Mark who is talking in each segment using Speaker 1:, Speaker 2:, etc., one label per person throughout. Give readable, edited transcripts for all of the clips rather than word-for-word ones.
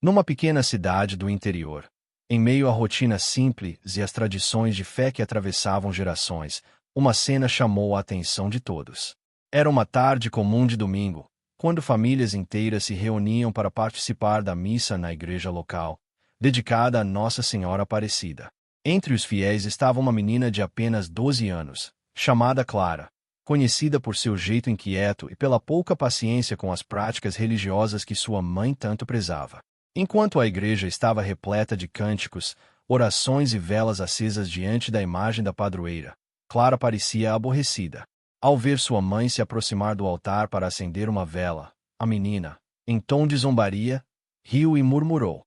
Speaker 1: Numa pequena cidade do interior, em meio à rotina simples e às tradições de fé que atravessavam gerações, uma cena chamou a atenção de todos. Era uma tarde comum de domingo, quando famílias inteiras se reuniam para participar da missa na igreja local, dedicada a Nossa Senhora Aparecida. Entre os fiéis estava uma menina de apenas 12 anos, chamada Clara, conhecida por seu jeito inquieto e pela pouca paciência com as práticas religiosas que sua mãe tanto prezava. Enquanto a igreja estava repleta de cânticos, orações e velas acesas diante da imagem da padroeira, Clara parecia aborrecida. Ao ver sua mãe se aproximar do altar para acender uma vela, a menina, em tom de zombaria, riu e murmurou: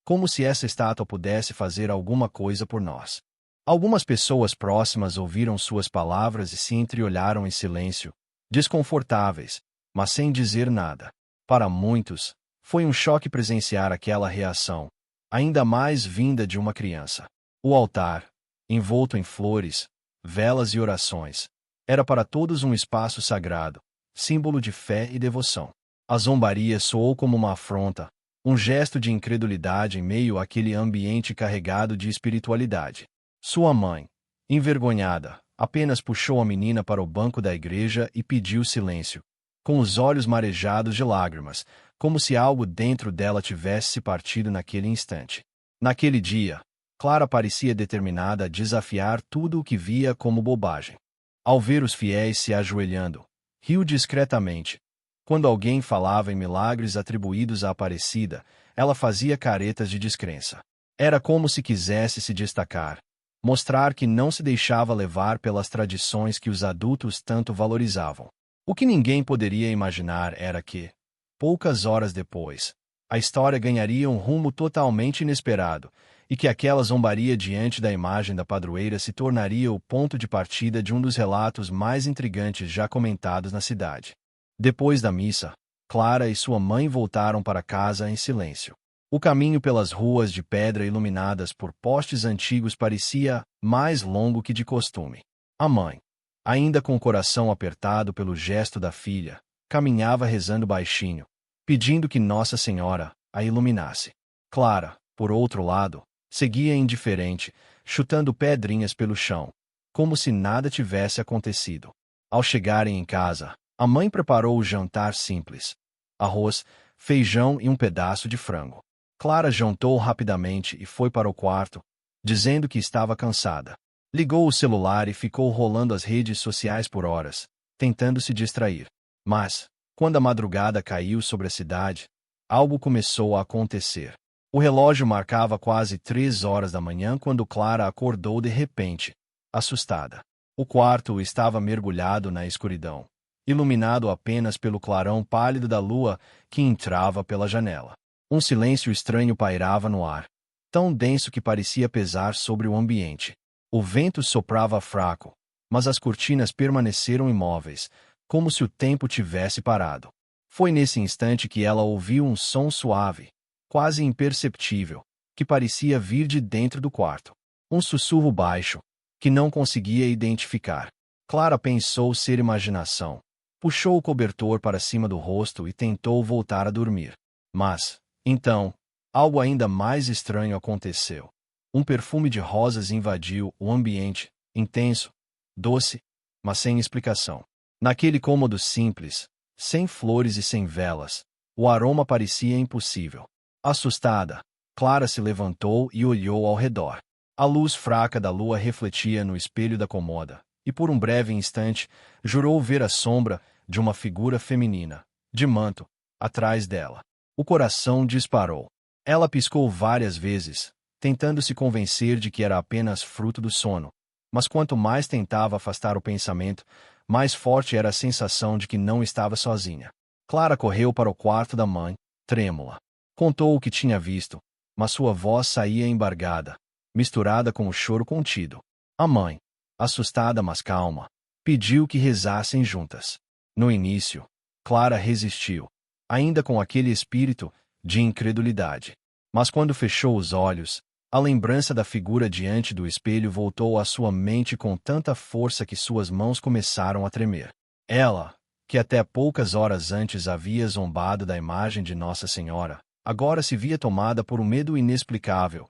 Speaker 1: como se essa estátua pudesse fazer alguma coisa por nós. Algumas pessoas próximas ouviram suas palavras e se entreolharam em silêncio, desconfortáveis, mas sem dizer nada. Para muitos, foi um choque presenciar aquela reação, ainda mais vinda de uma criança. O altar, envolto em flores, velas e orações, era para todos um espaço sagrado, símbolo de fé e devoção. A zombaria soou como uma afronta, um gesto de incredulidade em meio àquele ambiente carregado de espiritualidade. Sua mãe, envergonhada, apenas puxou a menina para o banco da igreja e pediu silêncio, com os olhos marejados de lágrimas, como se algo dentro dela tivesse se partido naquele instante. Naquele dia, Clara parecia determinada a desafiar tudo o que via como bobagem. Ao ver os fiéis se ajoelhando, riu discretamente. Quando alguém falava em milagres atribuídos à Aparecida, ela fazia caretas de descrença. Era como se quisesse se destacar, mostrar que não se deixava levar pelas tradições que os adultos tanto valorizavam. O que ninguém poderia imaginar era que, poucas horas depois, a história ganharia um rumo totalmente inesperado, e que aquela zombaria diante da imagem da padroeira se tornaria o ponto de partida de um dos relatos mais intrigantes já comentados na cidade. Depois da missa, Clara e sua mãe voltaram para casa em silêncio. O caminho pelas ruas de pedra iluminadas por postes antigos parecia mais longo que de costume. A mãe, ainda com o coração apertado pelo gesto da filha, caminhava rezando baixinho, pedindo que Nossa Senhora a iluminasse. Clara, por outro lado, seguia indiferente, chutando pedrinhas pelo chão, como se nada tivesse acontecido. Ao chegarem em casa, a mãe preparou o jantar simples: arroz, feijão e um pedaço de frango. Clara jantou rapidamente e foi para o quarto, dizendo que estava cansada. Ligou o celular e ficou rolando as redes sociais por horas, tentando se distrair. Mas, quando a madrugada caiu sobre a cidade, algo começou a acontecer. O relógio marcava quase 3 horas da manhã quando Clara acordou de repente, assustada. O quarto estava mergulhado na escuridão, iluminado apenas pelo clarão pálido da lua que entrava pela janela. Um silêncio estranho pairava no ar, tão denso que parecia pesar sobre o ambiente. O vento soprava fraco, mas as cortinas permaneceram imóveis, como se o tempo tivesse parado. Foi nesse instante que ela ouviu um som suave, quase imperceptível, que parecia vir de dentro do quarto. Um sussurro baixo, que não conseguia identificar. Clara pensou ser imaginação. Puxou o cobertor para cima do rosto e tentou voltar a dormir. Mas, então, algo ainda mais estranho aconteceu. Um perfume de rosas invadiu o ambiente, intenso, doce, mas sem explicação. Naquele cômodo simples, sem flores e sem velas, o aroma parecia impossível. Assustada, Clara se levantou e olhou ao redor. A luz fraca da lua refletia no espelho da cômoda, e por um breve instante, jurou ver a sombra de uma figura feminina, de manto, atrás dela. O coração disparou. Ela piscou várias vezes, tentando se convencer de que era apenas fruto do sono. Mas quanto mais tentava afastar o pensamento, mais forte era a sensação de que não estava sozinha. Clara correu para o quarto da mãe, trêmula. Contou o que tinha visto, mas sua voz saía embargada, misturada com o choro contido. A mãe, assustada mas calma, pediu que rezassem juntas. No início, Clara resistiu, ainda com aquele espírito de incredulidade. Mas quando fechou os olhos, a lembrança da figura diante do espelho voltou à sua mente com tanta força que suas mãos começaram a tremer. Ela, que até poucas horas antes havia zombado da imagem de Nossa Senhora, agora se via tomada por um medo inexplicável.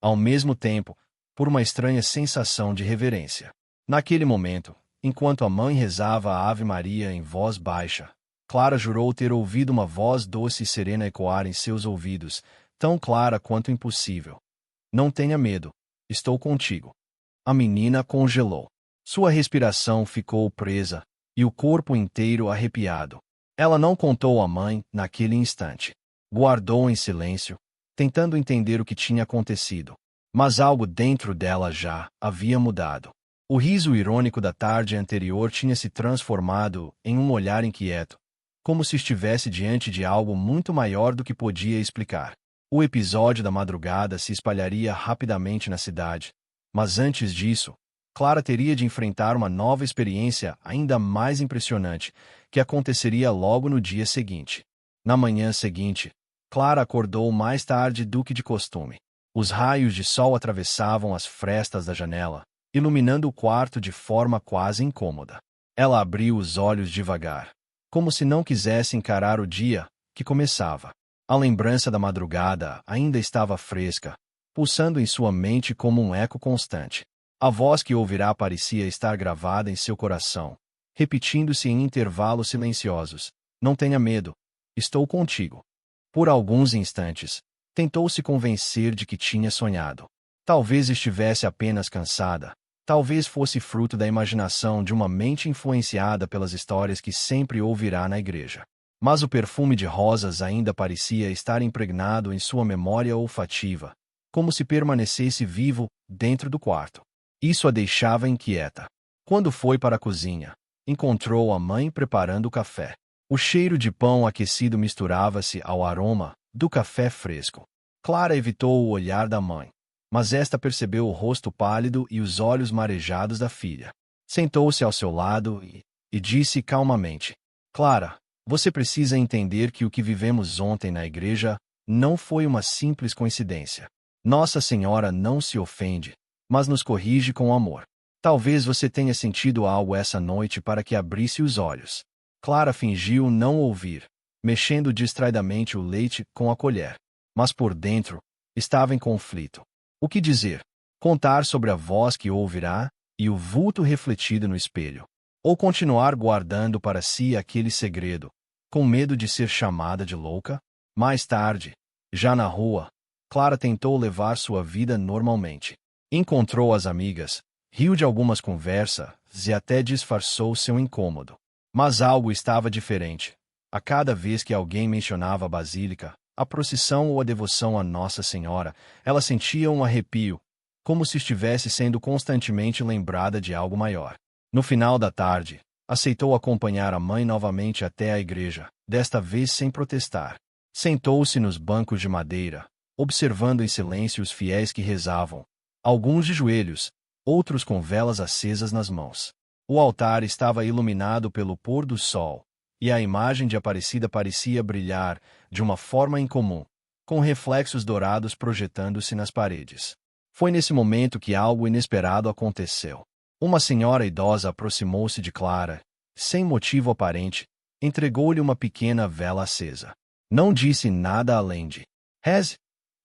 Speaker 1: Ao mesmo tempo, por uma estranha sensação de reverência. Naquele momento, enquanto a mãe rezava a Ave Maria em voz baixa, Clara jurou ter ouvido uma voz doce e serena ecoar em seus ouvidos, tão clara quanto impossível. Não tenha medo, estou contigo. A menina congelou. Sua respiração ficou presa, e o corpo inteiro arrepiado. Ela não contou à mãe naquele instante. Guardou em silêncio, tentando entender o que tinha acontecido. Mas algo dentro dela já havia mudado. O riso irônico da tarde anterior tinha se transformado em um olhar inquieto, como se estivesse diante de algo muito maior do que podia explicar. O episódio da madrugada se espalharia rapidamente na cidade, mas antes disso, Clara teria de enfrentar uma nova experiência ainda mais impressionante, que aconteceria logo no dia seguinte. Na manhã seguinte, Clara acordou mais tarde do que de costume. Os raios de sol atravessavam as frestas da janela, iluminando o quarto de forma quase incômoda. Ela abriu os olhos devagar, como se não quisesse encarar o dia que começava. A lembrança da madrugada ainda estava fresca, pulsando em sua mente como um eco constante. A voz que ouvirá parecia estar gravada em seu coração, repetindo-se em intervalos silenciosos. Não tenha medo, estou contigo. Por alguns instantes, tentou se convencer de que tinha sonhado. Talvez estivesse apenas cansada, talvez fosse fruto da imaginação de uma mente influenciada pelas histórias que sempre ouvirá na igreja. Mas o perfume de rosas ainda parecia estar impregnado em sua memória olfativa, como se permanecesse vivo dentro do quarto. Isso a deixava inquieta. Quando foi para a cozinha, encontrou a mãe preparando o café. O cheiro de pão aquecido misturava-se ao aroma do café fresco. Clara evitou o olhar da mãe, mas esta percebeu o rosto pálido e os olhos marejados da filha. Sentou-se ao seu lado e disse calmamente: Clara, você precisa entender que o que vivemos ontem na igreja não foi uma simples coincidência. Nossa Senhora não se ofende, mas nos corrige com amor. Talvez você tenha sentido algo essa noite para que abrisse os olhos. Clara fingiu não ouvir, mexendo distraidamente o leite com a colher. Mas por dentro, estava em conflito. O que dizer? Contar sobre a voz que ouvirá e o vulto refletido no espelho? Ou continuar guardando para si aquele segredo, com medo de ser chamada de louca? Mais tarde, já na rua, Clara tentou levar sua vida normalmente. Encontrou as amigas, riu de algumas conversas e até disfarçou seu incômodo. Mas algo estava diferente. A cada vez que alguém mencionava a basílica, a procissão ou a devoção a Nossa Senhora, ela sentia um arrepio, como se estivesse sendo constantemente lembrada de algo maior. No final da tarde, aceitou acompanhar a mãe novamente até a igreja, desta vez sem protestar. Sentou-se nos bancos de madeira, observando em silêncio os fiéis que rezavam, alguns de joelhos, outros com velas acesas nas mãos. O altar estava iluminado pelo pôr do sol, e a imagem de Aparecida parecia brilhar de uma forma incomum, com reflexos dourados projetando-se nas paredes. Foi nesse momento que algo inesperado aconteceu. Uma senhora idosa aproximou-se de Clara, sem motivo aparente, entregou-lhe uma pequena vela acesa. Não disse nada além de: Reze,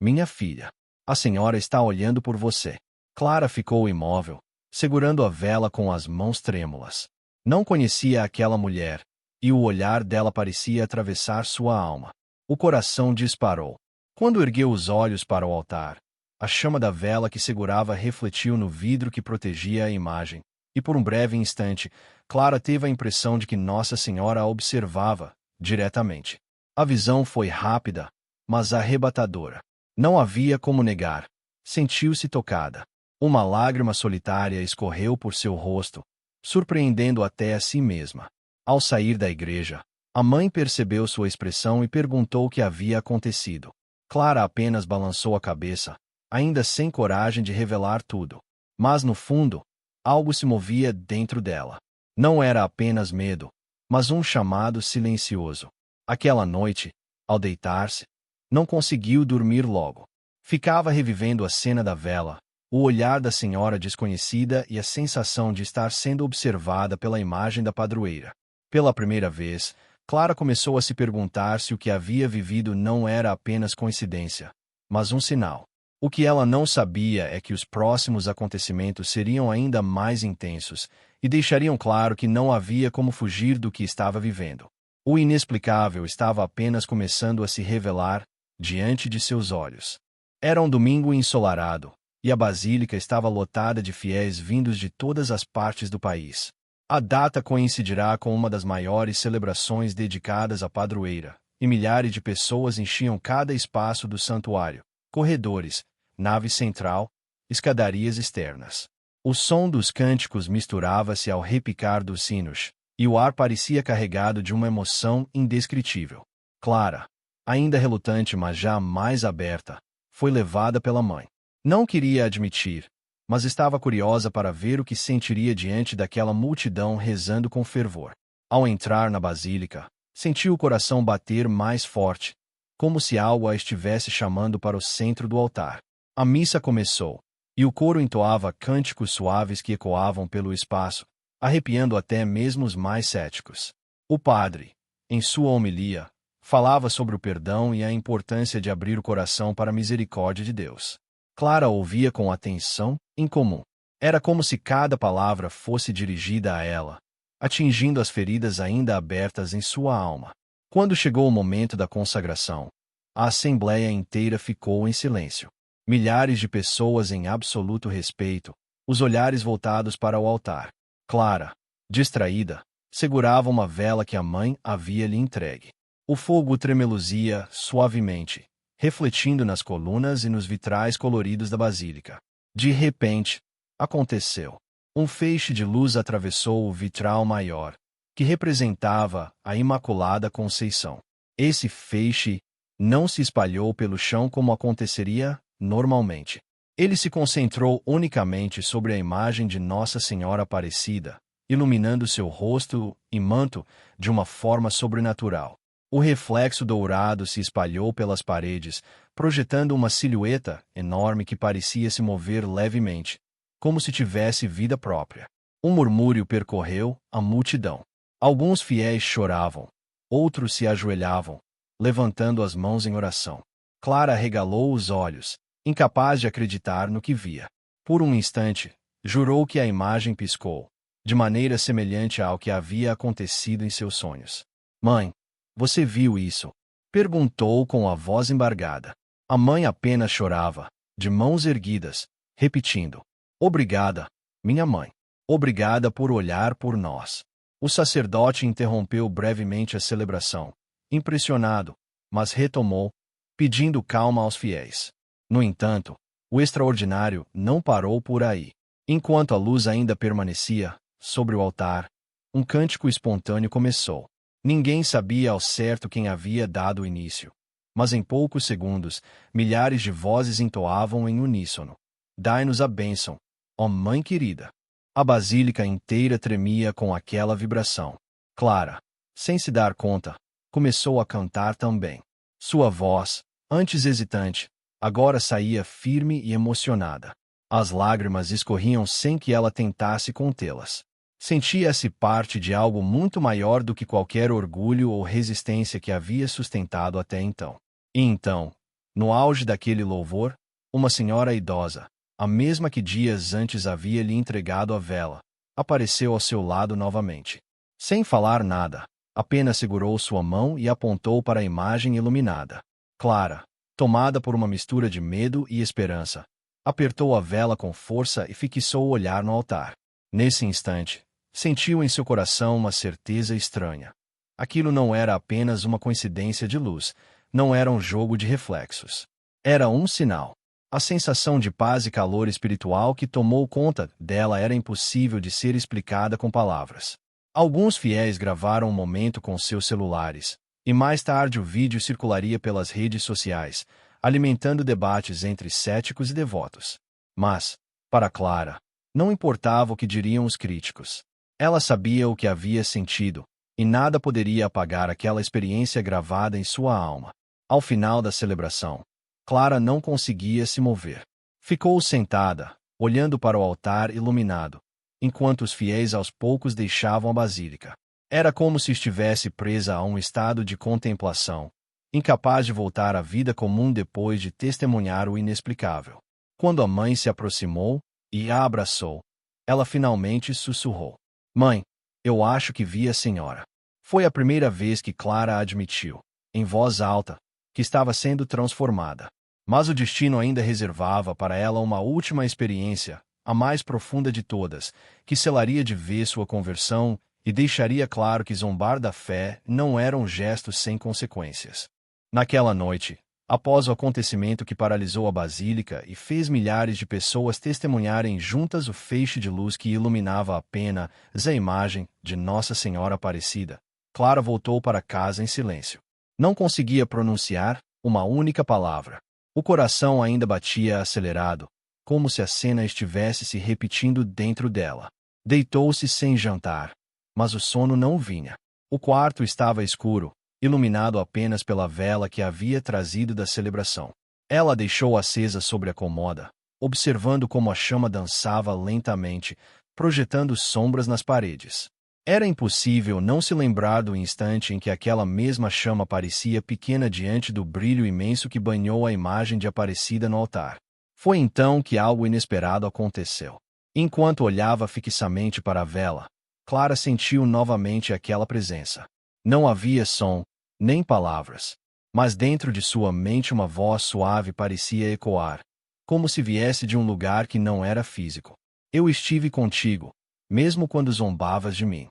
Speaker 1: minha filha. A senhora está olhando por você. Clara ficou imóvel, segurando a vela com as mãos trêmulas. Não conhecia aquela mulher, e o olhar dela parecia atravessar sua alma. O coração disparou. Quando ergueu os olhos para o altar, a chama da vela que segurava refletiu no vidro que protegia a imagem, e por um breve instante, Clara teve a impressão de que Nossa Senhora a observava, diretamente. A visão foi rápida, mas arrebatadora. Não havia como negar. Sentiu-se tocada. Uma lágrima solitária escorreu por seu rosto, surpreendendo até a si mesma. Ao sair da igreja, a mãe percebeu sua expressão e perguntou o que havia acontecido. Clara apenas balançou a cabeça, ainda sem coragem de revelar tudo. Mas no fundo, algo se movia dentro dela. Não era apenas medo, mas um chamado silencioso. Aquela noite, ao deitar-se, não conseguiu dormir logo. Ficava revivendo a cena da vela, o olhar da senhora desconhecida e a sensação de estar sendo observada pela imagem da padroeira. Pela primeira vez, Clara começou a se perguntar se o que havia vivido não era apenas coincidência, mas um sinal. O que ela não sabia é que os próximos acontecimentos seriam ainda mais intensos e deixariam claro que não havia como fugir do que estava vivendo. O inexplicável estava apenas começando a se revelar diante de seus olhos. Era um domingo ensolarado, e a basílica estava lotada de fiéis vindos de todas as partes do país. A data coincidirá com uma das maiores celebrações dedicadas à padroeira, e milhares de pessoas enchiam cada espaço do santuário, corredores, nave central, escadarias externas. O som dos cânticos misturava-se ao repicar dos sinos, e o ar parecia carregado de uma emoção indescritível. Clara, ainda relutante mas já mais aberta, foi levada pela mãe. Não queria admitir, mas estava curiosa para ver o que sentiria diante daquela multidão rezando com fervor. Ao entrar na basílica, sentiu o coração bater mais forte, como se algo a estivesse chamando para o centro do altar. A missa começou, e o coro entoava cânticos suaves que ecoavam pelo espaço, arrepiando até mesmo os mais céticos. O padre, em sua homilia, falava sobre o perdão e a importância de abrir o coração para a misericórdia de Deus. Clara ouvia com atenção incomum. Era como se cada palavra fosse dirigida a ela, atingindo as feridas ainda abertas em sua alma. Quando chegou o momento da consagração, a assembleia inteira ficou em silêncio. Milhares de pessoas em absoluto respeito, os olhares voltados para o altar. Clara, distraída, segurava uma vela que a mãe havia lhe entregue. O fogo tremeluzia suavemente, refletindo nas colunas e nos vitrais coloridos da basílica. De repente, aconteceu. Um feixe de luz atravessou o vitral maior, que representava a Imaculada Conceição. Esse feixe não se espalhou pelo chão como aconteceria normalmente. Ele se concentrou unicamente sobre a imagem de Nossa Senhora Aparecida, iluminando seu rosto e manto de uma forma sobrenatural. O reflexo dourado se espalhou pelas paredes, projetando uma silhueta enorme que parecia se mover levemente, como se tivesse vida própria. Um murmúrio percorreu a multidão. Alguns fiéis choravam, outros se ajoelhavam, levantando as mãos em oração. Clara arregalou os olhos, incapaz de acreditar no que via. Por um instante, jurou que a imagem piscou, de maneira semelhante ao que havia acontecido em seus sonhos. Mãe, você viu isso? Perguntou com a voz embargada. A mãe apenas chorava, de mãos erguidas, repetindo: Obrigada, minha mãe. Obrigada por olhar por nós. O sacerdote interrompeu brevemente a celebração, impressionado, mas retomou, pedindo calma aos fiéis. No entanto, o extraordinário não parou por aí. Enquanto a luz ainda permanecia sobre o altar, um cântico espontâneo começou. Ninguém sabia ao certo quem havia dado o início, mas em poucos segundos, milhares de vozes entoavam em uníssono: Dai-nos a bênção, ó Mãe querida. A basílica inteira tremia com aquela vibração. Clara, sem se dar conta, começou a cantar também. Sua voz, antes hesitante, agora saía firme e emocionada. As lágrimas escorriam sem que ela tentasse contê-las. Sentia-se parte de algo muito maior do que qualquer orgulho ou resistência que havia sustentado até então. E então, no auge daquele louvor, uma senhora idosa, a mesma que dias antes havia lhe entregado a vela, apareceu ao seu lado novamente. Sem falar nada, apenas segurou sua mão e apontou para a imagem iluminada. Clara, tomada por uma mistura de medo e esperança, apertou a vela com força e fixou o olhar no altar. Nesse instante, sentiu em seu coração uma certeza estranha. Aquilo não era apenas uma coincidência de luz, não era um jogo de reflexos. Era um sinal. A sensação de paz e calor espiritual que tomou conta dela era impossível de ser explicada com palavras. Alguns fiéis gravaram o momento com seus celulares, e mais tarde o vídeo circularia pelas redes sociais, alimentando debates entre céticos e devotos. Mas, para Clara, não importava o que diriam os críticos. Ela sabia o que havia sentido, e nada poderia apagar aquela experiência gravada em sua alma. Ao final da celebração, Clara não conseguia se mover. Ficou sentada, olhando para o altar iluminado, enquanto os fiéis aos poucos deixavam a basílica. Era como se estivesse presa a um estado de contemplação, incapaz de voltar à vida comum depois de testemunhar o inexplicável. Quando a mãe se aproximou e a abraçou, ela finalmente sussurrou: "Mãe, eu acho que vi a senhora." Foi a primeira vez que Clara admitiu, em voz alta, que estava sendo transformada. Mas o destino ainda reservava para ela uma última experiência, a mais profunda de todas, que selaria de vez sua conversão e deixaria claro que zombar da fé não era um gesto sem consequências. Naquela noite, após o acontecimento que paralisou a basílica e fez milhares de pessoas testemunharem juntas o feixe de luz que iluminava apenas a imagem de Nossa Senhora Aparecida, Clara voltou para casa em silêncio. Não conseguia pronunciar uma única palavra. O coração ainda batia acelerado, como se a cena estivesse se repetindo dentro dela. Deitou-se sem jantar, mas o sono não vinha. O quarto estava escuro, iluminado apenas pela vela que havia trazido da celebração. Ela a deixou acesa sobre a cômoda, observando como a chama dançava lentamente, projetando sombras nas paredes. Era impossível não se lembrar do instante em que aquela mesma chama parecia pequena diante do brilho imenso que banhou a imagem de Aparecida no altar. Foi então que algo inesperado aconteceu. Enquanto olhava fixamente para a vela, Clara sentiu novamente aquela presença. Não havia som, nem palavras, mas dentro de sua mente uma voz suave parecia ecoar, como se viesse de um lugar que não era físico. "Eu estive contigo, mesmo quando zombavas de mim."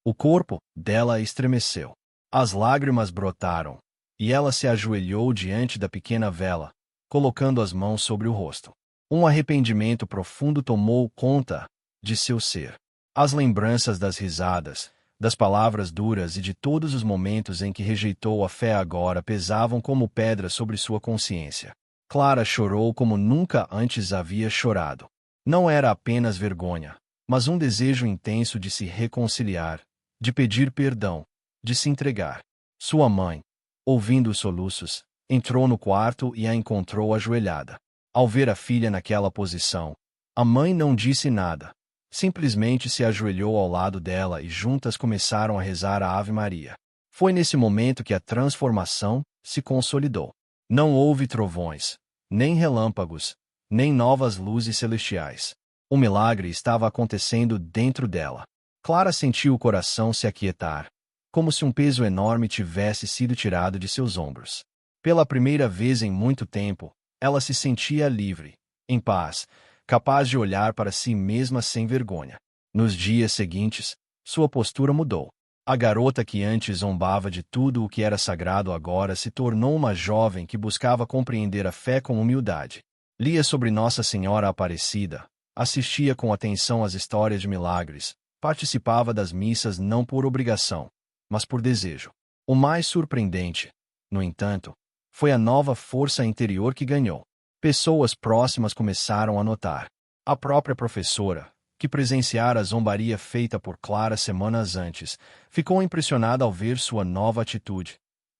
Speaker 1: O corpo dela estremeceu. As lágrimas brotaram, e ela se ajoelhou diante da pequena vela, colocando as mãos sobre o rosto. Um arrependimento profundo tomou conta de seu ser. As lembranças das risadas, das palavras duras e de todos os momentos em que rejeitou a fé agora pesavam como pedras sobre sua consciência. Clara chorou como nunca antes havia chorado. Não era apenas vergonha, mas um desejo intenso de se reconciliar, de pedir perdão, de se entregar. Sua mãe, ouvindo os soluços, entrou no quarto e a encontrou ajoelhada. Ao ver a filha naquela posição, a mãe não disse nada. Simplesmente se ajoelhou ao lado dela e juntas começaram a rezar a Ave Maria. Foi nesse momento que a transformação se consolidou. Não houve trovões, nem relâmpagos, nem novas luzes celestiais. O milagre estava acontecendo dentro dela. Clara sentiu o coração se aquietar, como se um peso enorme tivesse sido tirado de seus ombros. Pela primeira vez em muito tempo, ela se sentia livre, em paz, capaz de olhar para si mesma sem vergonha. Nos dias seguintes, sua postura mudou. A garota que antes zombava de tudo o que era sagrado agora se tornou uma jovem que buscava compreender a fé com humildade. Lia sobre Nossa Senhora Aparecida, assistia com atenção às histórias de milagres, participava das missas não por obrigação, mas por desejo. O mais surpreendente, no entanto, foi a nova força interior que ganhou. Pessoas próximas começaram a notar. A própria professora, que presenciara a zombaria feita por Clara semanas antes, ficou impressionada ao ver sua nova atitude.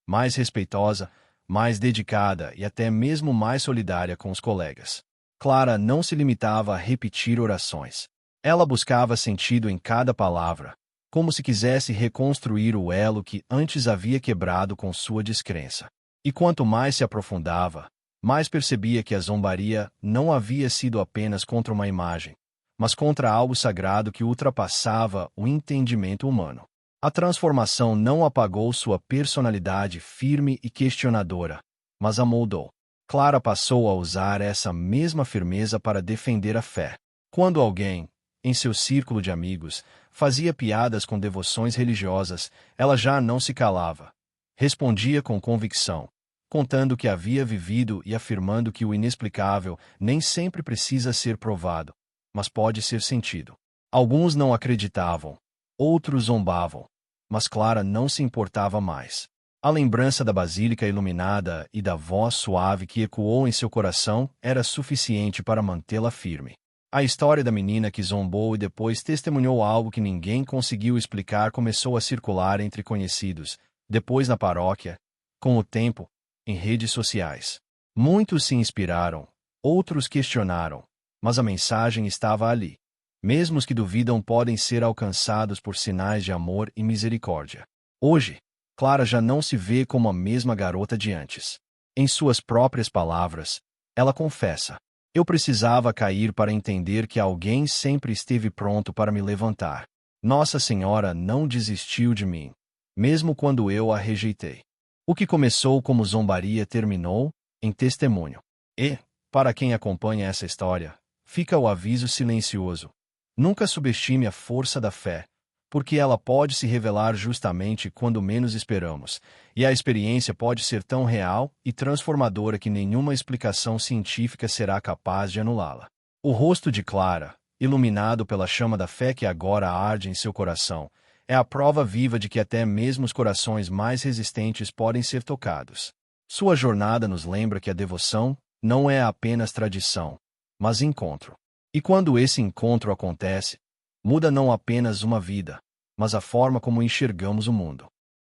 Speaker 1: Mais respeitosa, mais dedicada e até mesmo mais solidária com os colegas. Clara não se limitava a repetir orações. Ela buscava sentido em cada palavra, como se quisesse reconstruir o elo que antes havia quebrado com sua descrença. E quanto mais se aprofundava, mais percebia que a zombaria não havia sido apenas contra uma imagem, mas contra algo sagrado que ultrapassava o entendimento humano. A transformação não apagou sua personalidade firme e questionadora, mas a moldou. Clara passou a usar essa mesma firmeza para defender a fé. Quando alguém, em seu círculo de amigos, fazia piadas com devoções religiosas, ela já não se calava. Respondia com convicção, contando o que havia vivido e afirmando que o inexplicável nem sempre precisa ser provado, mas pode ser sentido. Alguns não acreditavam, outros zombavam, mas Clara não se importava mais. A lembrança da basílica iluminada e da voz suave que ecoou em seu coração era suficiente para mantê-la firme. A história da menina que zombou e depois testemunhou algo que ninguém conseguiu explicar começou a circular entre conhecidos, depois na paróquia, com o tempo, em redes sociais. Muitos se inspiraram, outros questionaram, mas a mensagem estava ali. Mesmo os que duvidam podem ser alcançados por sinais de amor e misericórdia. Hoje, Clara já não se vê como a mesma garota de antes. Em suas próprias palavras, ela confessa: eu precisava cair para entender que alguém sempre esteve pronto para me levantar. Nossa Senhora não desistiu de mim, mesmo quando eu a rejeitei. O que começou como zombaria terminou em testemunho. E, para quem acompanha essa história, fica o aviso silencioso: nunca subestime a força da fé, porque ela pode se revelar justamente quando menos esperamos, e a experiência pode ser tão real e transformadora que nenhuma explicação científica será capaz de anulá-la. O rosto de Clara, iluminado pela chama da fé que agora arde em seu coração, é a prova viva de que até mesmo os corações mais resistentes podem ser tocados. Sua jornada nos lembra que a devoção não é apenas tradição, mas encontro. E quando esse encontro acontece, muda não apenas uma vida, mas a forma como enxergamos o mundo.